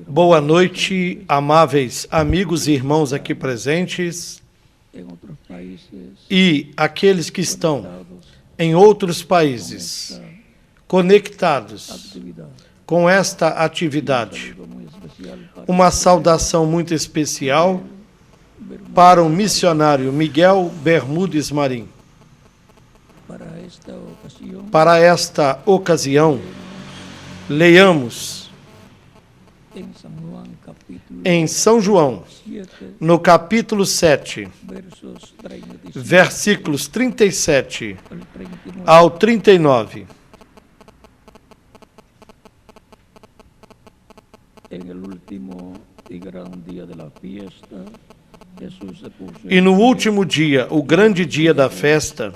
Boa noite, amáveis amigos e irmãos aqui presentes e aqueles que estão em outros países conectados com esta atividade. Uma saudação muito especial para o missionário Miguel Bermúdez Marim. Para esta ocasião, leiamos em São João, no capítulo 7, versículos 37 ao 39. E no último dia, o grande dia da festa,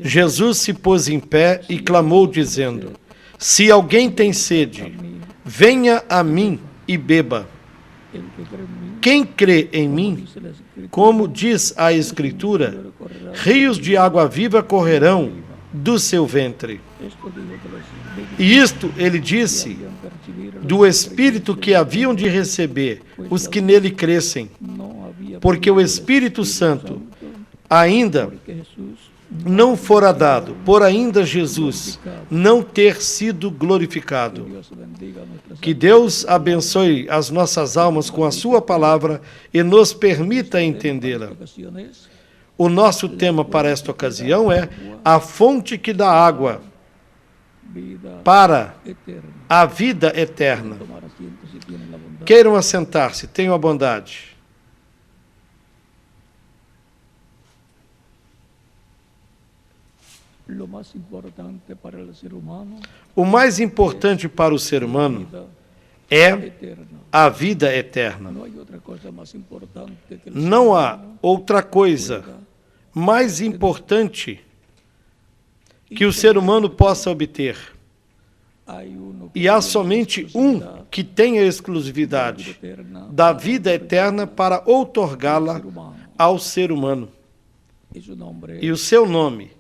Jesus se pôs em pé e clamou, dizendo: Se alguém tem sede, venha a mim e beba. Quem crê em mim, como diz a Escritura, rios de água viva correrão do seu ventre. E isto ele disse do Espírito que haviam de receber os que nele crescem, porque o Espírito Santo ainda não fora dado, por ainda Jesus não ter sido glorificado. Que Deus abençoe as nossas almas com a sua palavra e nos permita entendê-la. O nosso tema para esta ocasião é a fonte que dá água para a vida eterna. Queiram assentar-se, tenham a bondade. O mais importante para o ser humano é a vida eterna. Não há outra coisa mais importante que o ser humano possa obter. E há somente um que tem a exclusividade da vida eterna para outorgá-la ao ser humano. E o seu nome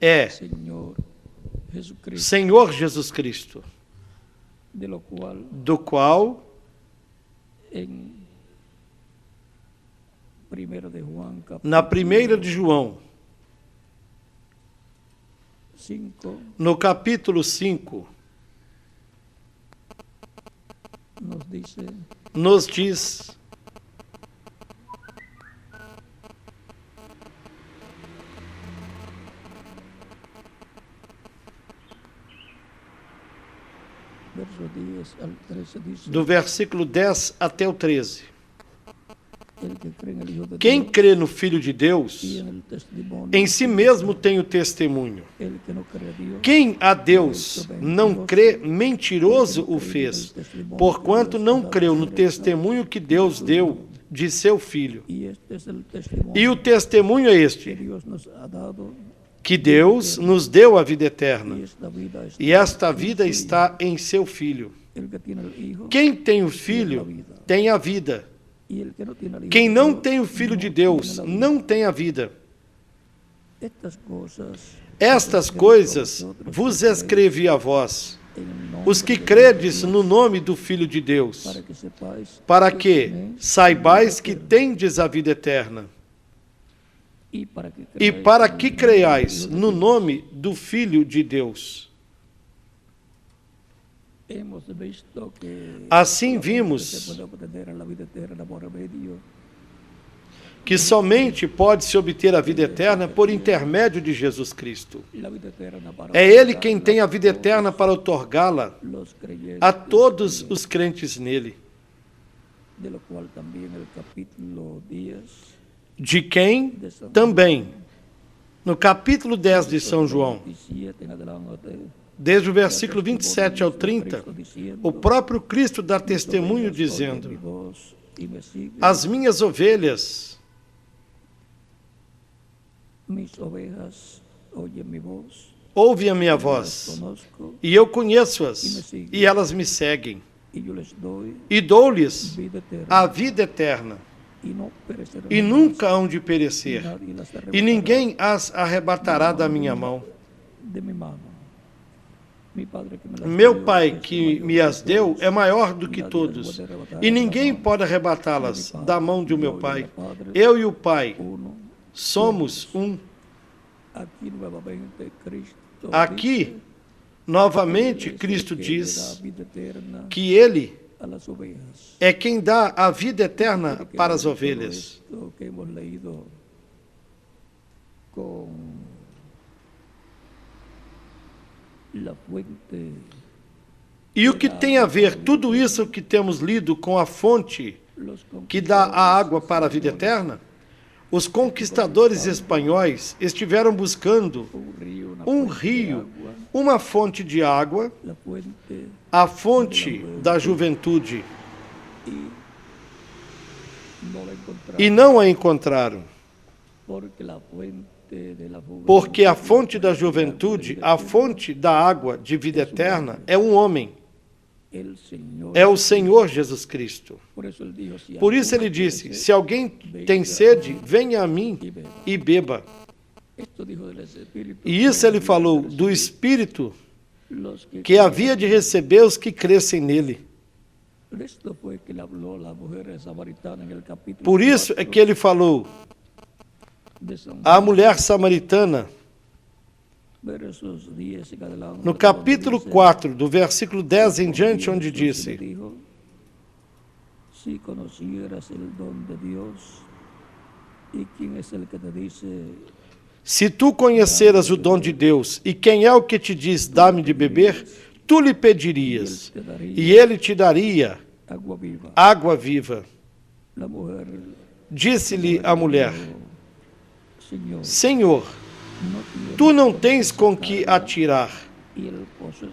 é Senhor Jesus Cristo, do qual na 1 de João, no capítulo 5, nos diz: do versículo 10 até o 13. Quem crê no Filho de Deus, em si mesmo tem o testemunho. Quem a Deus não crê, mentiroso o fez, porquanto não creu no testemunho que Deus deu de seu Filho. E o testemunho é este: que Deus nos deu a vida eterna, e esta vida está em seu Filho. Quem tem o Filho tem a vida. Quem não tem o Filho de Deus não tem a vida. Estas coisas vos escrevi a vós, os que credes no nome do Filho de Deus, para que saibais que tendes a vida eterna. E para que creiais no nome do Filho de Deus. Assim vimos que somente pode-se obter a vida eterna por intermédio de Jesus Cristo. É Ele quem tem a vida eterna para outorgá-la a todos os crentes nele. De quem também, no capítulo 10 de São João, desde o versículo 27 ao 30, o próprio Cristo dá testemunho dizendo: as minhas ovelhas ouvem a minha voz, e eu conheço-as, e elas me seguem, e dou-lhes a vida eterna, e nunca hão de perecer, e ninguém as arrebatará da minha mão. Meu Pai que me as deu é maior do que todos, e ninguém pode arrebatá-las da mão de meu Pai. Eu e o Pai somos um. Aqui, novamente, Cristo diz que Ele é quem dá a vida eterna para as ovelhas. E o que tem a ver tudo isso que temos lido com a fonte que dá a água para a vida eterna? Os conquistadores espanhóis estiveram buscando um rio, uma fonte de água, a fonte da juventude, e não a encontraram. Porque a fonte da juventude, a fonte da água de vida eterna, é um homem. É o Senhor Jesus Cristo. Por isso ele disse, se alguém tem sede, venha a mim e beba. E isso ele falou do Espírito que havia de receber os que crescem nele. Por isso é que ele falou à mulher samaritana, no capítulo 4, do versículo 10 em diante, onde disse: se tu conheceras o dom de Deus, e quem é o que te diz, dá-me de beber, tu lhe pedirias, e ele te daria água viva. Disse-lhe a mulher: Senhor, tu não tens com que atirar,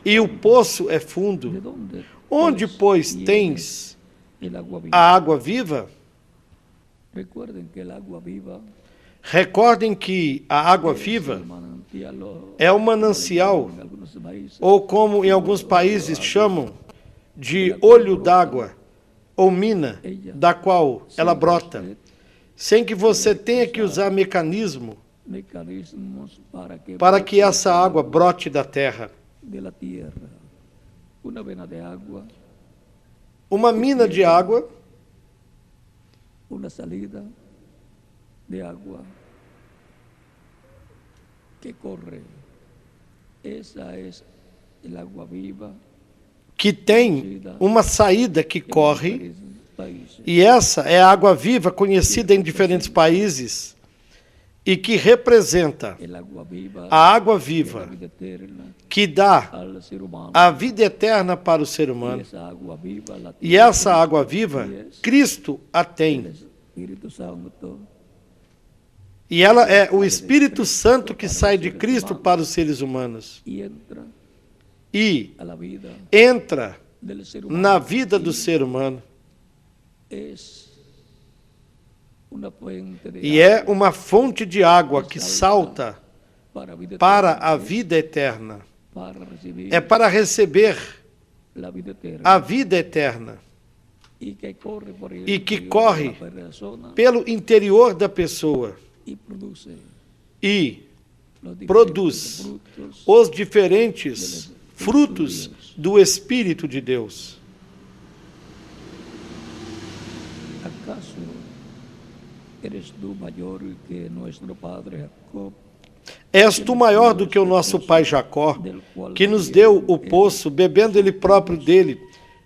e o poço é fundo. Onde, pois, tens a água viva? Recordem que a água viva é um manancial, ou como em alguns países chamam, de olho d'água, ou mina, da qual ela brota, sem que você tenha que usar mecanismo para que essa água brote da terra. Uma mina de água, de água que corre. Essa é a água viva que tem uma saída que corre, e essa é a água viva conhecida em diferentes países e que representa a água viva que dá a vida eterna para o ser humano. E essa água viva, Cristo a tem. E ela é o Espírito Santo que sai de Cristo para os seres humanos. E entra na vida do ser humano. E é uma fonte de água que salta para a vida eterna. É para receber a vida eterna. E que corre pelo interior da pessoa. E produz os diferentes frutos do Espírito de Deus. ¿Acaso eres tu maior que nosso padre Jacob? És tu maior do que o nosso pai Jacó, que nos deu o poço, bebendo ele próprio dele,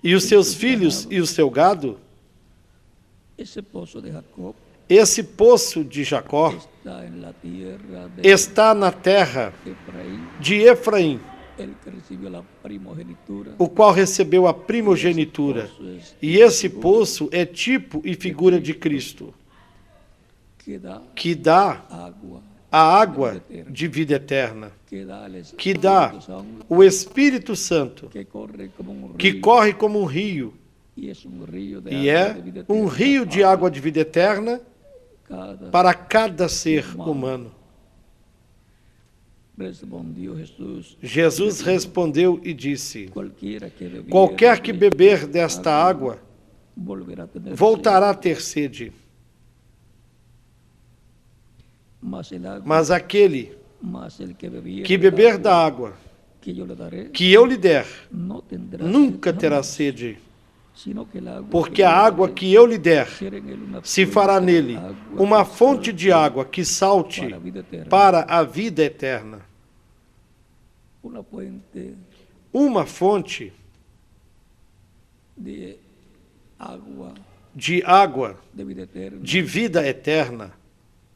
e os seus filhos e o seu gado? Esse poço de Jacó está na terra de Efraim, o qual recebeu a primogenitura. E esse poço é tipo e figura de Cristo, que dá a água de vida eterna, que dá o Espírito Santo, que corre como um rio, e é um rio de água de vida eterna para cada ser humano. Jesus respondeu e disse: qualquer que beber desta água voltará a ter sede. Mas aquele que beber da água que yo le daré que eu lhe der no tendrá nunca sed terá jamás, sede, sino que el agua porque que a yo le água daré que eu lhe der será en él una se fuente fará de nele agua uma que fonte de salte água que salte para a vida eterna. para a vida eterna. Una fuente Uma fonte de agua de água de vida eterna, de vida eterna,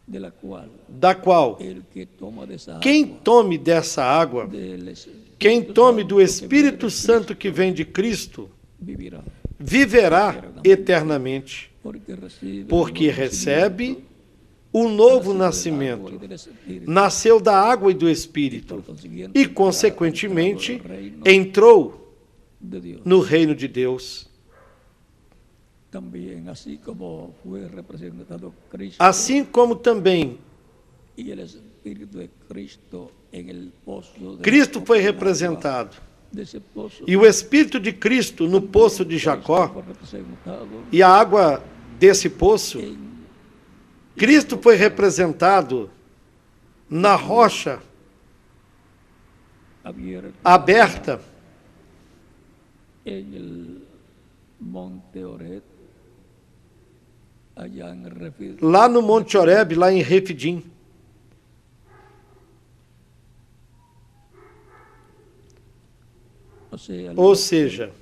de la cual da qual el que toma de esa quem agua, tome dessa água, del Espíritu quem tome Santo do que Espírito viene de Santo Cristo, que vem de Cristo, vivirá, viverá eternamente, porque recebe o novo nascimento, nasceu da água e do Espírito, e, consequentemente, entrou de Dios. no reino de Deus. También, así como fue representado Cristo Assim como também y el Espíritu de Cristo en el pozo de Cristo Jacob, foi el agua representado, de ese pozo, e o Espírito de Cristo no poço de Jacó, fue representado e a água desse poço, en Cristo foi representado na rocha aberta en el monte Oret, allá en Refid. lá no Monte Horebe, lá em Refidim. Ou seja,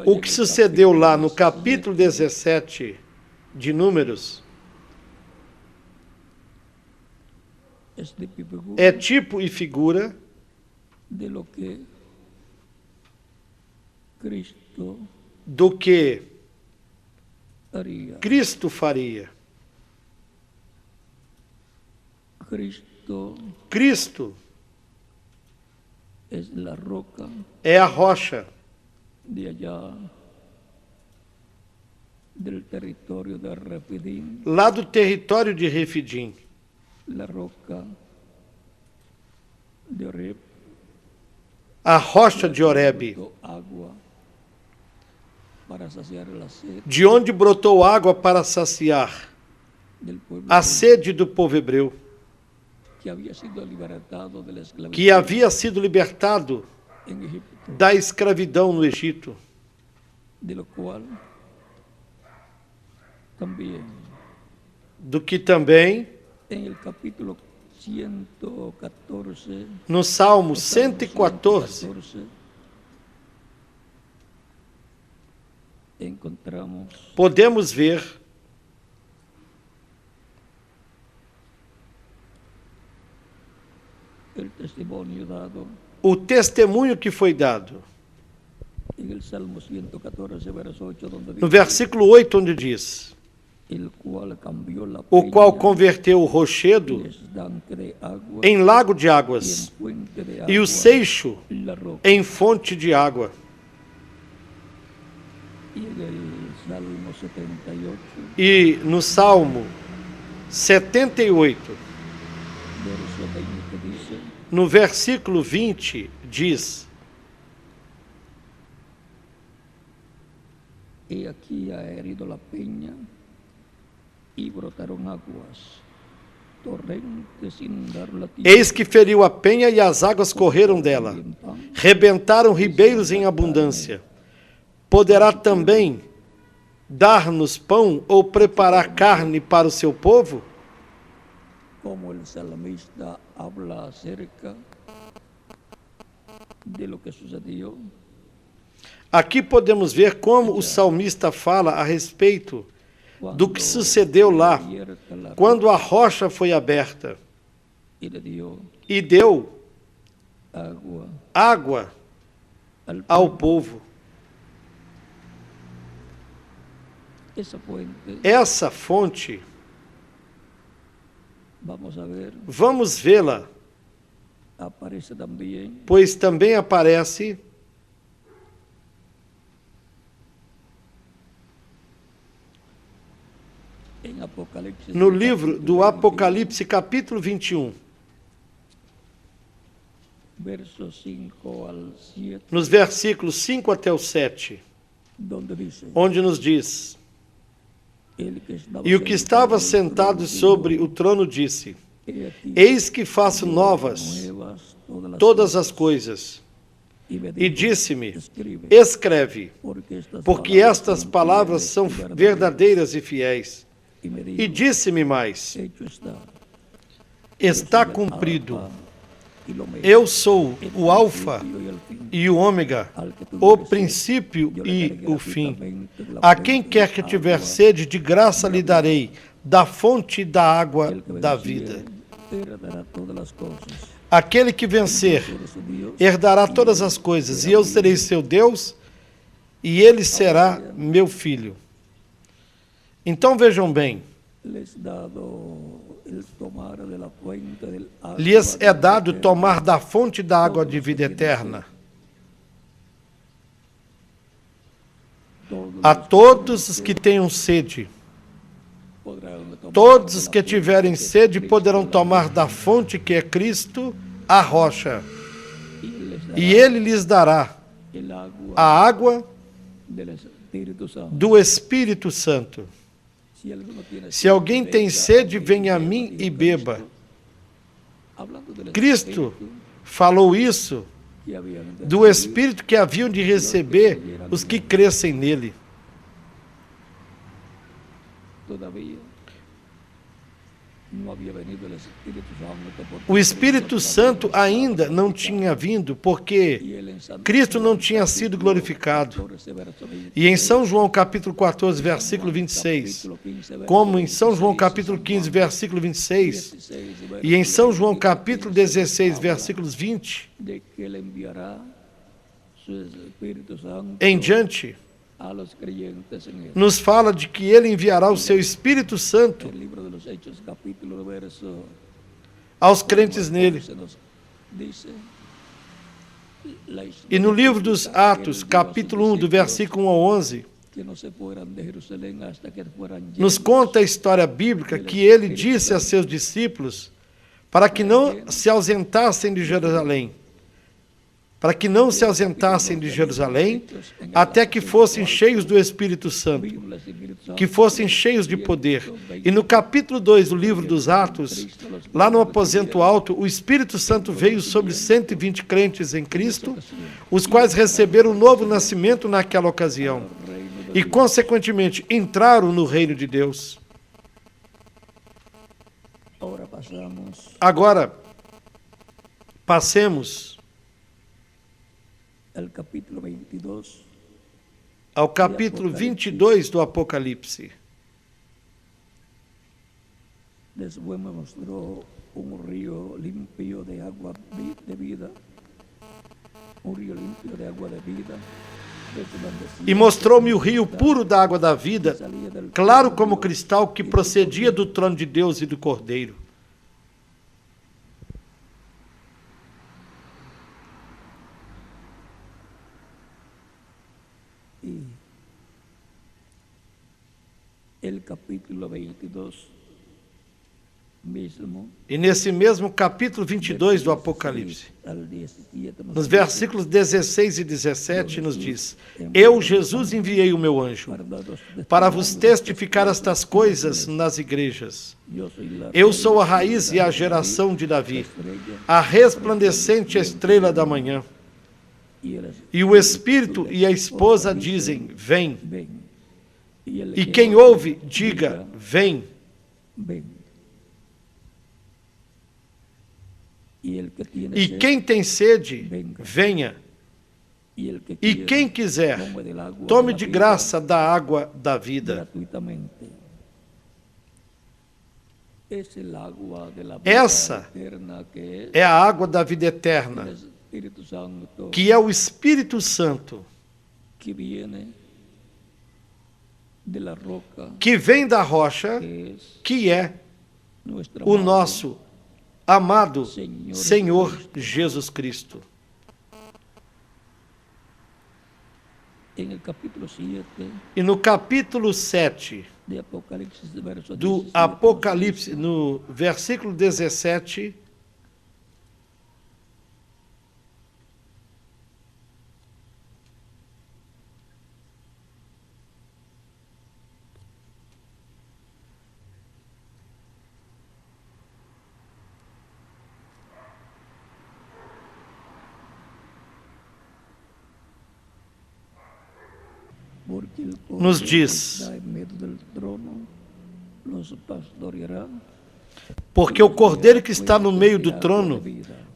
o que sucedeu lá no capítulo 17 de Números é tipo e figura de lo que Cristo do que haría. Cristo faria. Cristo es la roca é a rocha de allá del territorio de Refidim, lá do território de Refidim, la roca de Oreb, a rocha de Horebe, agua para saciar la sed de onde brotou água para saciar del pueblo a sede do povo hebreu, que había sido libertado de la esclavitud que havia sido libertado en Egipto, da escravidão no Egito, de lo cual también do que também en el capítulo 114, no Salmo 114 encontramos podemos ver el testimonio dado o testemunho que foi dado en el Salmo 114, verso 8, donde no dice, versículo 8, onde diz: el cual cambió la o qual peña converteu o y rochedo estanque de agua em lago de y en águas fuente de e o agua, seixo la roca. em fonte de água. Y en el Salmo 78, E no Salmo 78, verso 20, dice, no versículo 20, diz: he aquí ha herido la peña y brotaron aguas, torrentes inundaron la tierra. Eis que feriu a penha e as águas correram dela. Rebentaram ribeiros em abundância. Poderá também dar-nos pão ou preparar carne para o seu povo? Como el salmista habla acerca de lo que sucedió Aqui podemos ver como o salmista fala a respeito do que sucedeu lá, quando a rocha foi aberta y le dio e deu agua água ao povo. Esa fuente, Essa fonte, vamos a ver, vamos vê-la, aparece también pois também aparece en Apocalipsis, no livro do 21, Apocalipse, capítulo 21, versos 5 al 7, nos versículos 5 até o 7, donde dice, onde nos diz: el que estaba E o que estava sentado sobre o trono disse: Eis que faço novas todas as coisas. Y me E dijo, disse-me: escribe, escreve, porque estas son palavras são fieles y verdadeiras e fiéis. Y me E dijo, disse-me mais: hecho está. está Yo soy el cumprido. Alfa y el Omega, Eu sou el o Alfa principio y el fin. e o Ômega, Al que o tuviere sed, princípio yo le e daré o fim. gratuitamente de la A quem fuente quer del que tiver agua sede, de graça lhe darei da fonte da água El que da venciere vida. heredará todas las cosas. Aquele que vencer Yo seré su Dios, herdará y todas él as coisas, será e eu mi serei hijo. seu Deus, e ele será meu filho. Então vejam bem, Les dado el tomar de la fuente del agua lhes de é vida dado eterna. tomar da fonte da água de vida eterna. A todos os que tenham sede, todos os que tiverem sede poderão tomar da fonte que é Cristo, a rocha, e ele lhes dará el agua a água del Espíritu Santo. do Espírito Santo. Si alguno tiene Se alguém tem venga sede, mí, venha a beba, mim dijo e beba. Cristo. Hablando del Cristo Espíritu falou isso que habían de do recibir, Espírito que haviam de receber os que crescem nele. todavía no había venido el Espíritu Santo, porque O Espírito Cristo Santo todavía ainda estaba não glorificado. tinha vindo, porque E ele em Santo Cristo não João, tinha sido capítulo glorificado. 14, verso 26, E em São João capítulo 14, versículo 26, capítulo 15, verso como em São João 26, capítulo São 15, João versículo 26, 16, verso e em São João 20, capítulo 15, 16, habla versículos 20 de que ele enviará su Espíritu Santo em diante, a los creyentes en él. nos fala de que ele enviará o seu Espírito Santo El libro de los Hechos, capítulo verso aos crentes nele. 11 nos dice la E no livro dos história Atos, capítulo 1, do versículo 1 ao 11, que não se fueran de Jerusalém hasta que fueran nos llenos conta a história bíblica que ele disse a seus discípulos para que não se ausentassem de Jerusalém, até que fossem cheios do Espírito Santo, vino el Espíritu Santo, que fossem cheios de poder. E no capítulo 2 do livro dos Atos, lá no aposento alto, o Espírito Santo veio sobre 120 crentes em Cristo, os quais receberam um novo nascimento naquela ocasião e, consequentemente, entraram no reino de Deus. Ahora pasamos Agora, passemos al capítulo 22. ao capítulo 22 do Apocalipse. Después me mostró un río limpio de agua de vida, un río limpio de agua de vida, E mostrou-me o rio puro da água da vida, claro como cristal, que procedia do trono de Deus e do Cordeiro. Y el capítulo 22 mismo, E nesse mesmo capítulo 22 do Apocalipse, al 17, nos nos dice, versículos 16 e 17, nos diz: Eu, Jesus, enviei o meu anjo para vos testificar estas coisas nas igrejas. yo soy la Eu sou a raiz e a geração de Davi, a resplandecente estrela da manhã. y el E o Espírito e a esposa dizem: Vem. ven. Y el E que quem ouve, diga: Vem. ven. Y el que tiene E sed, quem tem sede, venha. y el que E quiera, quem quiser, tome del agua tome de la de vida graça da água da vida. gratuitamente. Es el agua de la vida Essa eterna que É a água da vida el eterna, Espíritu Santo que é o Espírito Santo, que viene de la roca, que vem da rocha, que es que é nuestro o amado nosso amado Senhor Senhor Jesus Cristo. En el capítulo 7 E no capítulo 7 de Apocalipsis, verso do 17, Apocalipse, no versículo 17, porque el nos cordero diz: está en medio del trono, los pastoreará, porque o cordeiro que está no meio do trono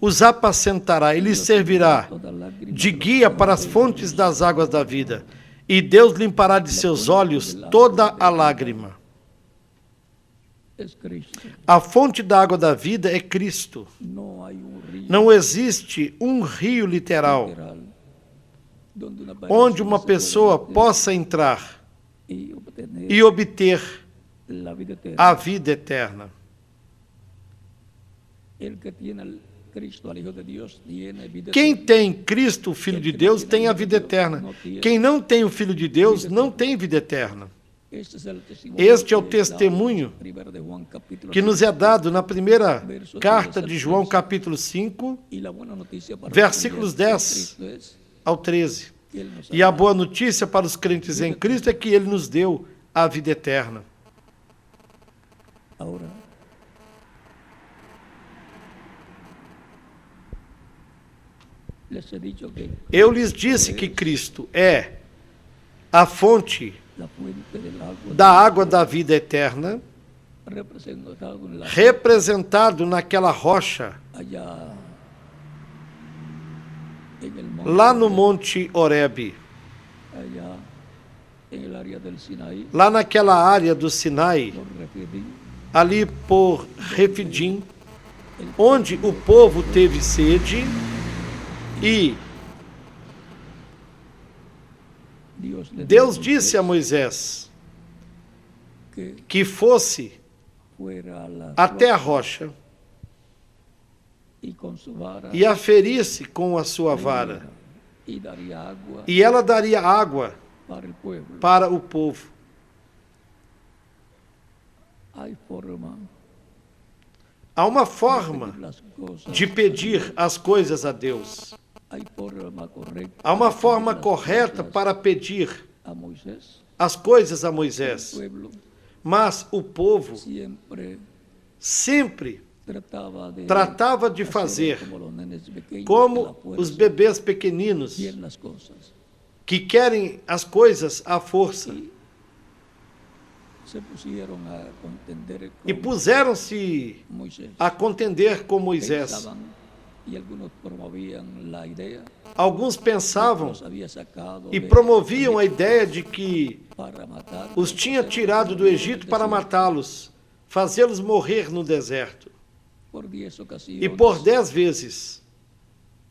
os apacentará e lhes servirá de guia para as fontes das águas da vida, e Deus limpará de seus olhos toda a lágrima. es Cristo. A fonte da água da vida é Cristo. No hay un río Não existe um rio literal literal onde uma pessoa possa entrar y obtener e obter la vida eterna. a vida eterna. El que tiene al Cristo, al Hijo de Dios, tiene vida Quem eterna. tem Cristo, o Filho de Deus, tem a vida eterna. Quem não tem o Filho de Deus, não tem vida eterna. Este es el testimonio Este é o que es dado testemunho en 1 de Juan, capítulo que nos 5, é dado na primeira carta de João, capítulo 5, y la buena noticia para versículos los creyentes 10 en Cristo es ao 13. que Él nos E a ama. boa notícia para os crentes em Cristo é que Ele nos deu a vida eterna. Ahora, les he dicho que Eu lhes disse que Cristo é a fonte la fuente del agua da água da vida eterna, representado en la representado naquela rocha, allá en el monte, lá no Monte Horebe, allá en el área del Sinaí, lá naquela área do Sinai, por Refidim, ali por Refidim, onde o povo teve sede e Deus disse a Moisés que fosse fuera la até a rocha y con su vara e aferisse com a sua vara, y daría agua e ela daria água para el pueblo. para o povo. Hay forma Há uma de forma pedir las cosas, de pedir as coisas a Deus. hay forma correcta Há uma de pedir forma las correta cosas para pedir a Moisés. as coisas a El Moisés, pueblo mas o povo siempre sempre trataba de de fazer como los nenes pequeños, como que la fuerza os bebês pequeninos quieren las cosas. que querem as coisas à força Y se pusieron a contender e con puseram-se Moisés. a contender com Moisés. Pensaban, y algunos promovían la idea, Alguns pensavam los había sacado e de promoviam a ideia de que para matar, os tinha tirado do Egito para matá-los, fazê-los morrer no deserto. por 10 ocasiones E por 10 vezes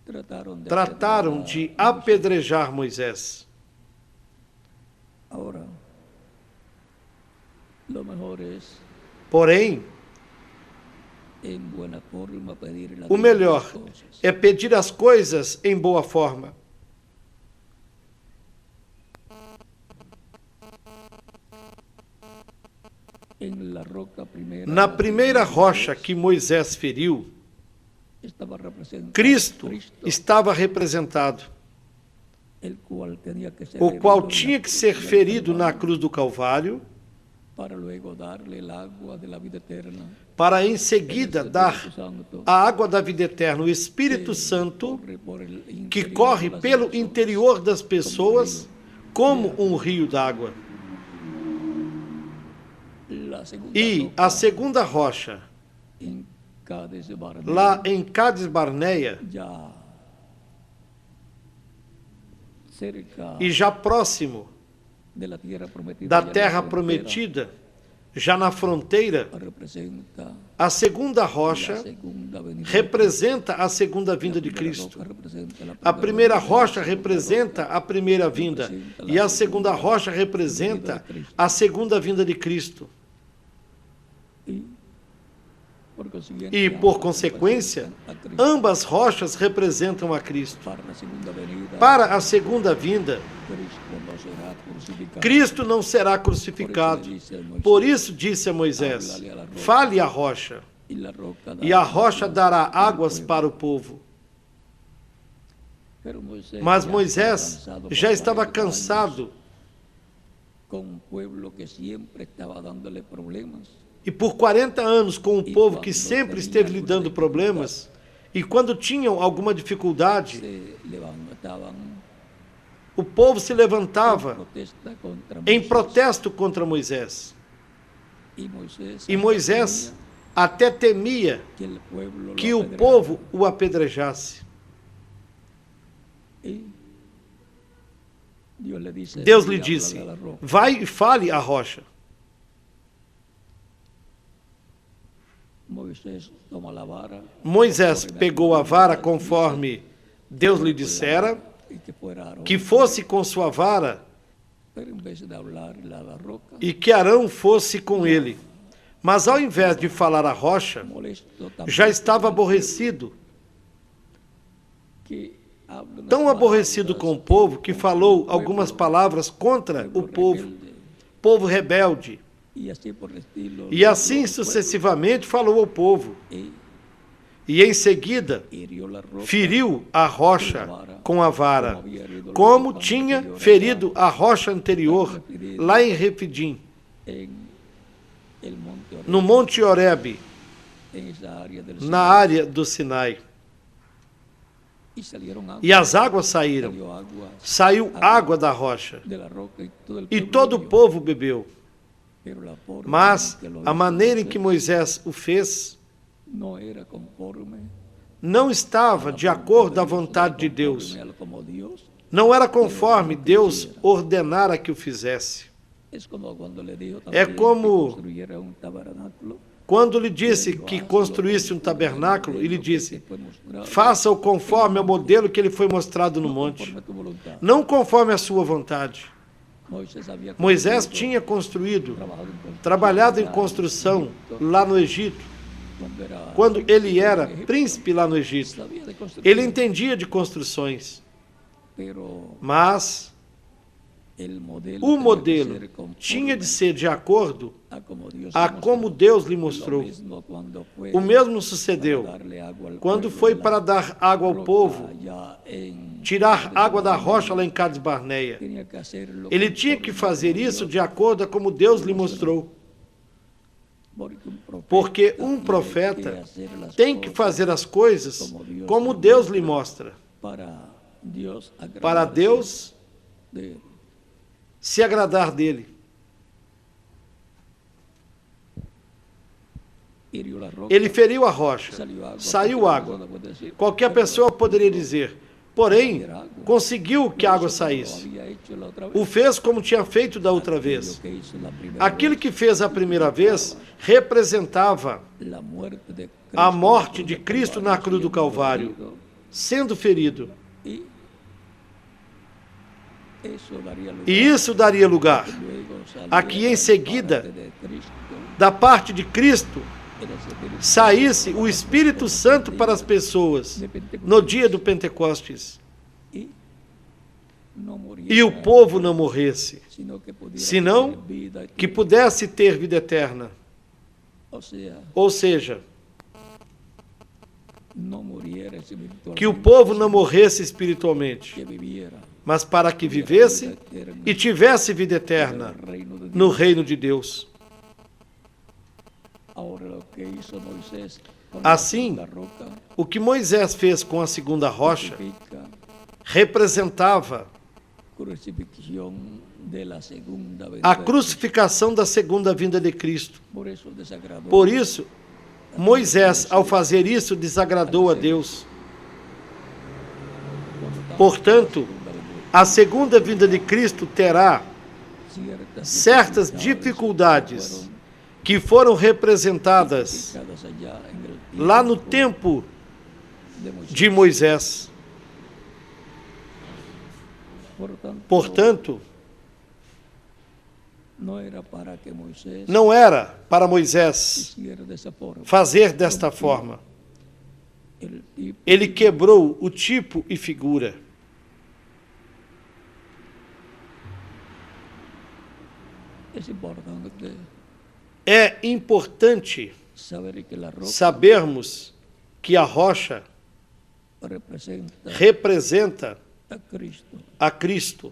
trataron trataram de apedrejar Moisés. Ahora, lo mejor es Porém, en buena forma pedir o melhor é pedir as coisas em boa forma. Na primeira rocha que Moisés feriu, Cristo estava representado, o qual tinha que ser ferido na cruz do Calvário, para em seguida dar a água da vida eterna, o Espírito Santo, que corre pelo interior das pessoas como um rio d'água. E a segunda rocha, lá em Cádiz Barneia, e já próximo da terra prometida, já na fronteira, a segunda rocha representa a segunda vinda de Cristo. A primeira rocha representa a primeira vinda e a segunda rocha representa a segunda vinda de Cristo. E, por consequência, ambas rochas representam a Cristo. Para a segunda vinda, Cristo não será crucificado. Por isso disse a Moisés: fale à rocha, e a rocha dará águas para o povo. Mas Moisés já estava cansado e por 40 anos com um povo que sempre esteve lhe dando problemas, e quando tinham alguma dificuldade, o povo se levantava protesta contra em Moisés. protesto contra Moisés. E Moisés até temia que o povo o apedrejasse. Deus lhe disse: vai e fale à rocha. Moisés pegou a vara conforme Deus lhe dissera, que fosse com sua vara e que Arão fosse com ele. Mas ao invés de falar à rocha, já estava aborrecido, tão aborrecido com o povo, que falou algumas palavras contra o povo rebelde. E assim sucessivamente falou ao povo. E em seguida feriu a rocha com a vara, como tinha ferido a rocha anterior, lá em Refidim, no Monte Horebe, na área do Sinai. E as águas saíram, saiu água da rocha, e todo o povo bebeu. Mas a maneira em que Moisés o fez não estava de acordo à vontade de Deus. Não era conforme Deus ordenara que o fizesse. É como quando lhe disse que construísse um tabernáculo, ele disse: faça-o conforme o modelo que ele foi mostrado no monte, não conforme a sua vontade. Moisés tinha trabalhado em construção lá no Egito, quando ele era príncipe lá no Egito. Ele entendia de construções, mas o modelo tinha de ser de acordo a como Deus lhe mostrou. O mesmo sucedeu quando foi para dar água ao povo, tirar água da rocha lá em Cades Barneia. Ele tinha que fazer isso de acordo a como Deus lhe mostrou. Porque um profeta tem que fazer as coisas como Deus lhe mostra, para Deus se agradar dele. Ele feriu a rocha, saiu água. Qualquer pessoa poderia dizer: porém, conseguiu que a água saísse. O fez como tinha feito da outra vez. Aquilo que fez a primeira vez representava a morte de Cristo na cruz do Calvário, sendo ferido. E isso daria lugar a que em seguida, da parte de Cristo, saísse o Espírito Santo para as pessoas no dia do Pentecostes. E o povo não morresse, senão que pudesse ter vida eterna. Ou seja, que o povo não morresse espiritualmente, mas para que vivesse e tivesse vida eterna no reino de Deus. Assim, o que Moisés fez com a segunda rocha representava a crucificação da segunda vinda de Cristo. Por isso, Moisés, ao fazer isso, desagradou a Deus. Portanto, a segunda vinda de Cristo terá certas dificuldades que foram representadas lá no tempo de Moisés. Portanto, não era para Moisés fazer desta forma. Ele quebrou o tipo e figura. É importante sabermos que a rocha representa a Cristo.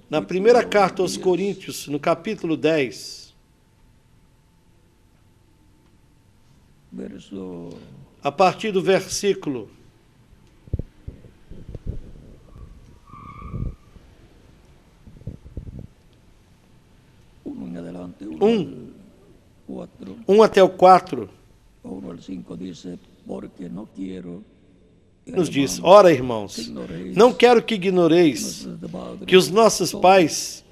Na primeira carta aos Coríntios, no capítulo 10, a partir do versículo adelante, 4, 1 até o 4, 1 al 5 dice, porque no quiero, nos diz: hermanos, ora, irmãos, ignoréis não quero que ignoreis nuestros padres, que os nossos pais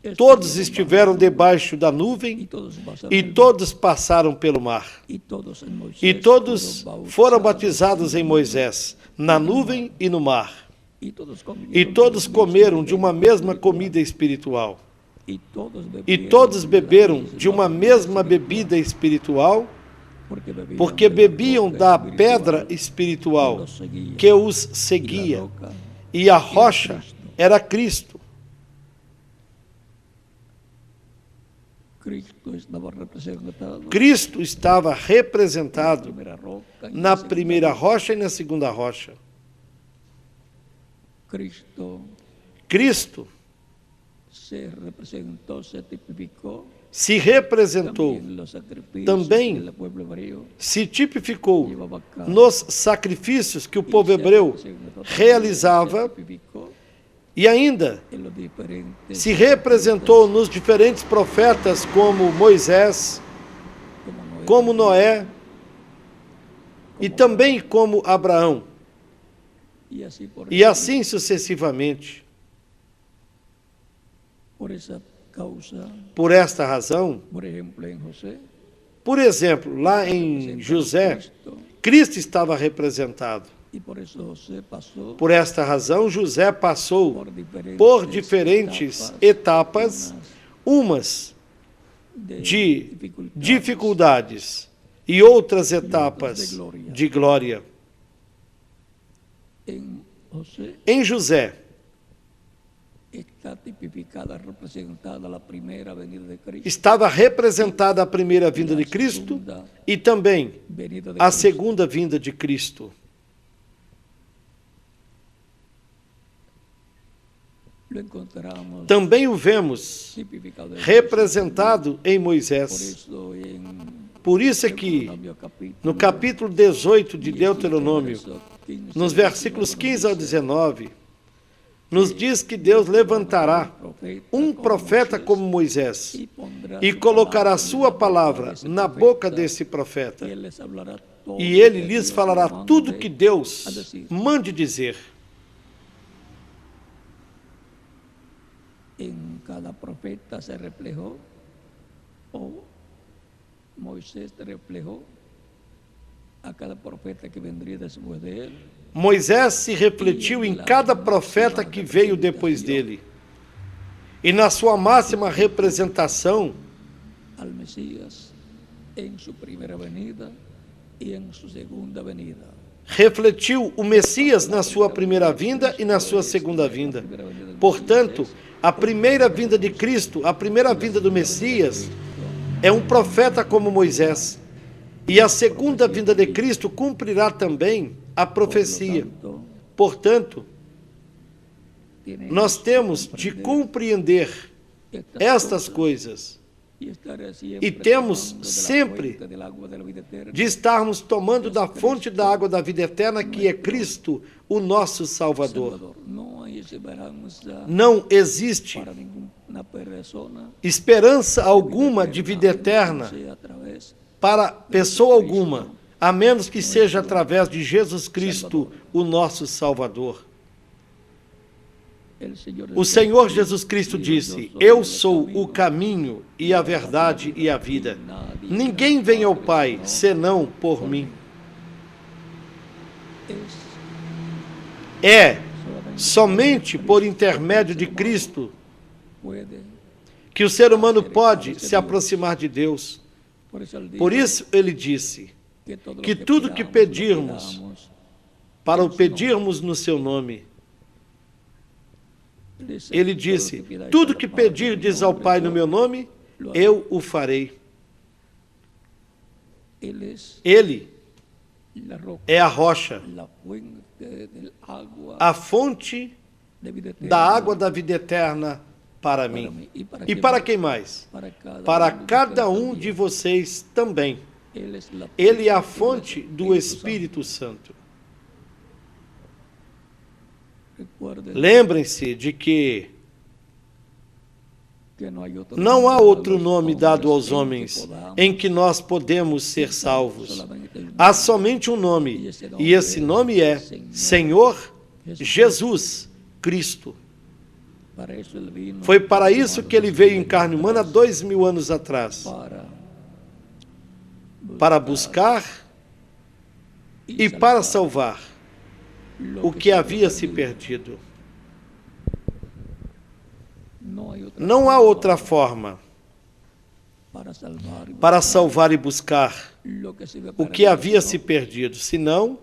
estuvieron todos estiveram bajo debaixo da y nuvem todos pasaron e el mar, todos passaram pelo mar. y todos en Moisés E todos fueron foram batizados em Moisés, na nuvem e no mar. y todos E comieron todos del comeram mismo de uma alimento mesma comida espiritual. y todos E bebieron todos de la beberam misma de uma bebida mesma espiritual, bebida espiritual, de porque la bebiam roca da espiritual pedra que espiritual los seguía, que os y la seguia. roca E a rocha era Cristo. Cristo estaba representado Cristo estava representado primera roca y na la segunda primeira roca. rocha e na segunda rocha. Cristo Cristo se representó, se tipificó se representou, también los sacrificios também del pueblo hebreo, se tipificou llevaba a cabo. nos sacrifícios que o Y povo se hebreu representó también, realizava se tipificó e ainda en los diferentes se representou nos diferentes profetas como Moisés, como Noé e também como Abraão, e assim sucessivamente. por esa causa, Por esta razão, por ejemplo, en José, por exemplo, lá em José, Cristo estava representado. y por eso José pasó Por esta razão, José passou por por diferentes etapas, umas de de dificuldades e outras etapas de glória. En José Em José está tipificada, representada la primera venida de Cristo, estava representada a primeira vinda de Cristo e também venida de a Cristo. segunda vinda de Cristo. Lo encontramos Também o vemos tipificado en representado em Por Moisés. eso en Por isso é que Deuteronomio capítulo no capítulo 18 de 18, Deuteronômio, verso 15, nos versículos 15 ao 19, nos diz que Deus levantará um profeta como Moisés e colocará sua palavra na boca desse profeta, e ele lhes falará tudo que Deus mande dizer. En cada profeta se reflejó, o Moisés reflejó a cada profeta que vendría después de él. Moisés se refletiu em cada profeta que veio depois dele. E na sua máxima representação, Al Mesías en su primera venida y en su segunda venida. refletiu o Messias na sua primeira vinda e na sua segunda vinda. Portanto, a primeira vinda de Cristo, a primeira vinda do Messias, é um profeta como Moisés. E a segunda vinda de Cristo cumprirá também a profecia. Portanto, nós temos de compreender estas coisas e temos sempre de estarmos tomando da fonte da água da vida eterna, que é Cristo, o nosso Salvador. Não existe esperança alguma de vida eterna para pessoa alguma, a menos que seja através de Jesus Cristo, o nosso Salvador. O Senhor Jesus Cristo disse: eu sou o caminho e a verdade e a vida. Ninguém vem ao Pai senão por mim. É somente por intermédio de Cristo que o ser humano pode se aproximar de Deus. Por isso ele disse que tudo que pedirmos, para o pedirmos no seu nome, ele disse: tudo que pedirdes ao Pai no meu nome, eu o farei. Ele é a rocha, a fonte da água da vida eterna para mim. E para quem mais? Para cada um de vocês também. Ele é a fonte do Espírito Santo. Lembrem-se de que que no hay otro Não há nombre outro dado a los nome dado aos hombres homens podamos em que nós podemos ser salvos. solamente el Há somente um nome, e esse nome é Senhor Jesus Cristo. para eso él vino Foi para isso que ele veio em carne humana 2000 anos atrás, para buscar e para salvar o que havia se perdido. Não há outra forma para salvar e buscar o que havia se perdido, senão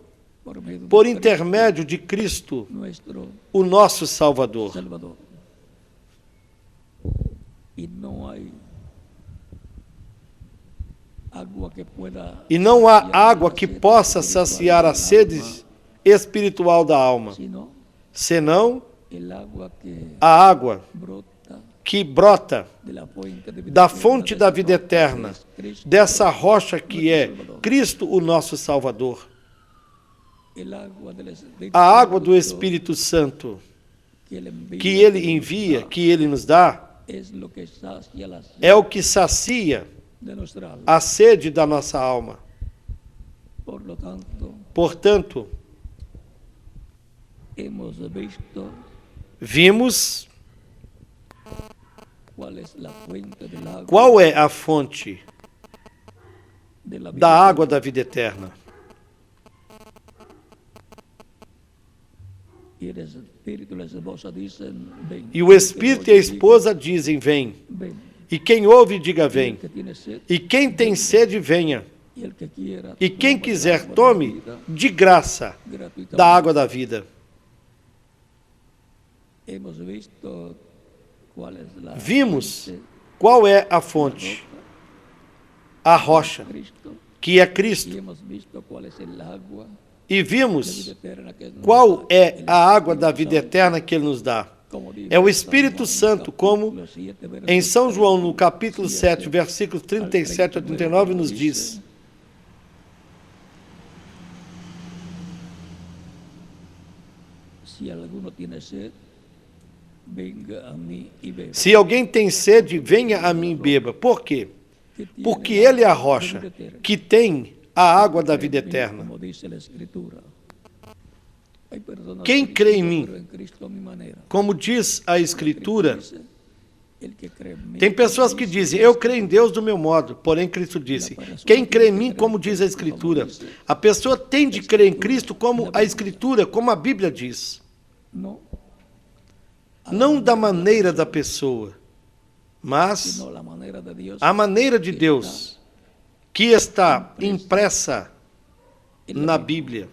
por intermédio de Cristo, o nosso Salvador. E não há água que possa saciar a sede espiritual da alma, senão a água que brota da fonte da vida eterna, dessa rocha que é Cristo, o nosso Salvador. A água do Espírito Santo que Ele envia, que Ele nos dá, é o que sacia a sede da nossa alma. Portanto, vimos qual é a fonte da água da vida eterna. E o Espírito e a esposa dizem, vem. E quem ouve, diga, vem. E quem tem sede, venha. E quem quiser, tome de graça da água da vida. Vimos qual é a fonte, a rocha, que é Cristo. E vimos qual é a água da vida eterna que Ele nos dá. É o Espírito Santo, como em São João, no capítulo 7, versículos 37 a 39, nos diz: se alguém tem sede, venha a mim e beba. Por quê? Porque Ele é a rocha que tem a água da vida eterna. Quem crê em mim, como diz a Escritura, tem pessoas que dizem, eu creio em Deus do meu modo, porém Cristo disse, quem crê em mim, como diz a Escritura. A pessoa tem de crer em Cristo como a Escritura, como a Bíblia diz. Não da maneira da pessoa, mas a maneira de Deus, que está impressa na Bíblia.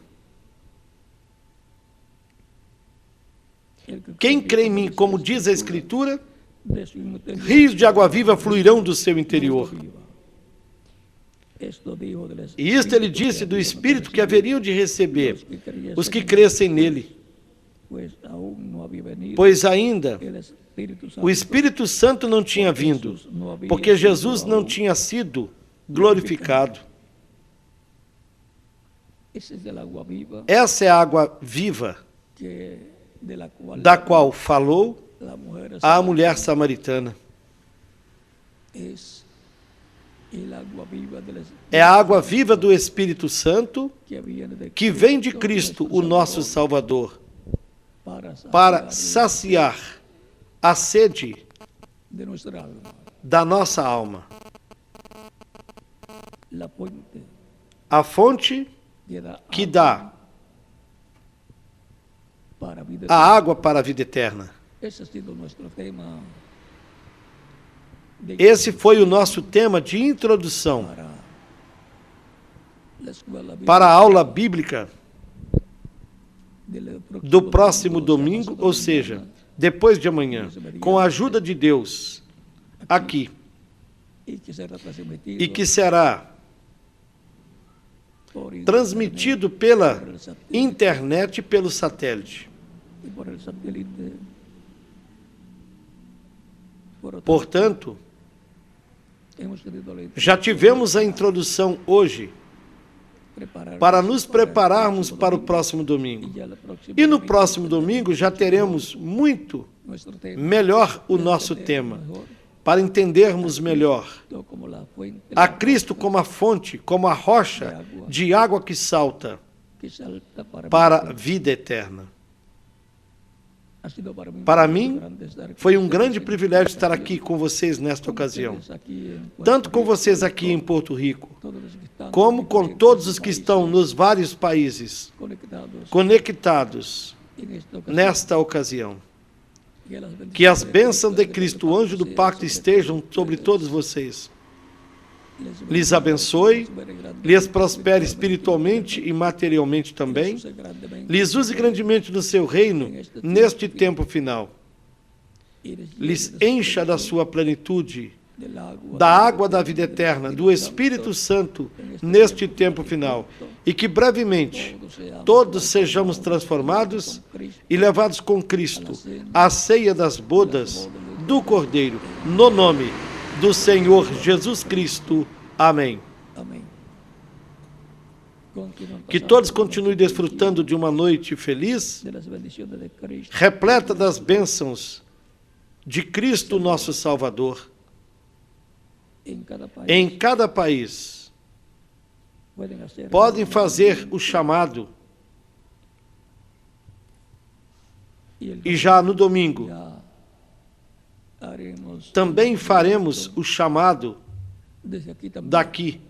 Quem crê em mim, como diz a Escritura, rios de água viva fluirão do seu interior. E isto ele disse do Espírito que haveriam de receber os que crescem nele. Pois ainda o Espírito Santo não tinha vindo, porque Jesus não tinha sido glorificado. Essa é a água viva da qual falou a mulher samaritana. É a água viva do Espírito Santo que vem de Cristo, o nosso Salvador, para saciar a sede da nossa alma. A fonte que dá a água para a vida eterna. Esse foi o nosso tema de introdução para a aula bíblica do próximo domingo, ou seja, depois de amanhã, com a ajuda de Deus, aqui, e que será transmitido pela internet e pelo satélite. Portanto, já tivemos a introdução hoje para nos prepararmos para o próximo domingo. E no próximo domingo já teremos muito melhor o nosso tema. para entendermos melhor como la fuente a Cristo como a fonte, como a rocha de água que salta que salta para a vida eterna. Ha sido Para mim, grande estar foi con um grande ustedes privilégio esta estar ocasión, aqui com vocês nesta con ocasião, ustedes aquí en Puerto tanto com Rico, vocês aqui em Porto Rico, todos los que están como en com diferentes todos os que estão países nos vários países conectados conectados en esta ocasión. nesta ocasião. Que Que as bênçãos de Cristo, o anjo do pacto, estejam sobre todos vocês. Lhes abençoe, lhes prospere espiritualmente e materialmente também, lhes use grandemente no seu reino neste tempo final. Lhes encha da sua plenitude, da água da vida eterna, do Espírito Santo neste tempo final, e que brevemente todos sejamos transformados e levados com Cristo à ceia das bodas do Cordeiro, no nome do Senhor Jesus Cristo. Amém. Amém. Que todos continuem desfrutando de uma noite feliz, de las bendiciones de Cristo repleta das bênçãos de Cristo, nosso Salvador. en cada país. Em cada país, podem fazer o chamado, e já no domingo ya haremos também faremos o chamado desde aquí también. daqui.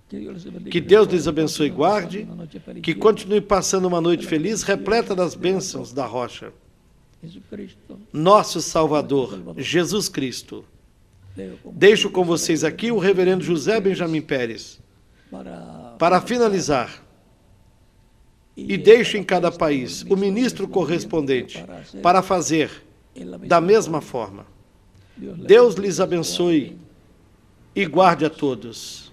Que Dios les bendiga. Que Deus lhes abençoe e guarde, Una noche feliz. que continue passando uma noite feliz, repleta das bênçãos da rocha. Jesucristo, Nosso Salvador, Jesus Cristo. leo como Deixo com vocês aqui o reverendo José Benjamin Pérez, para finalizar, e deixo em cada país o ministro correspondente para fazer da mesma forma. Deus lhes abençoe e guarde a todos.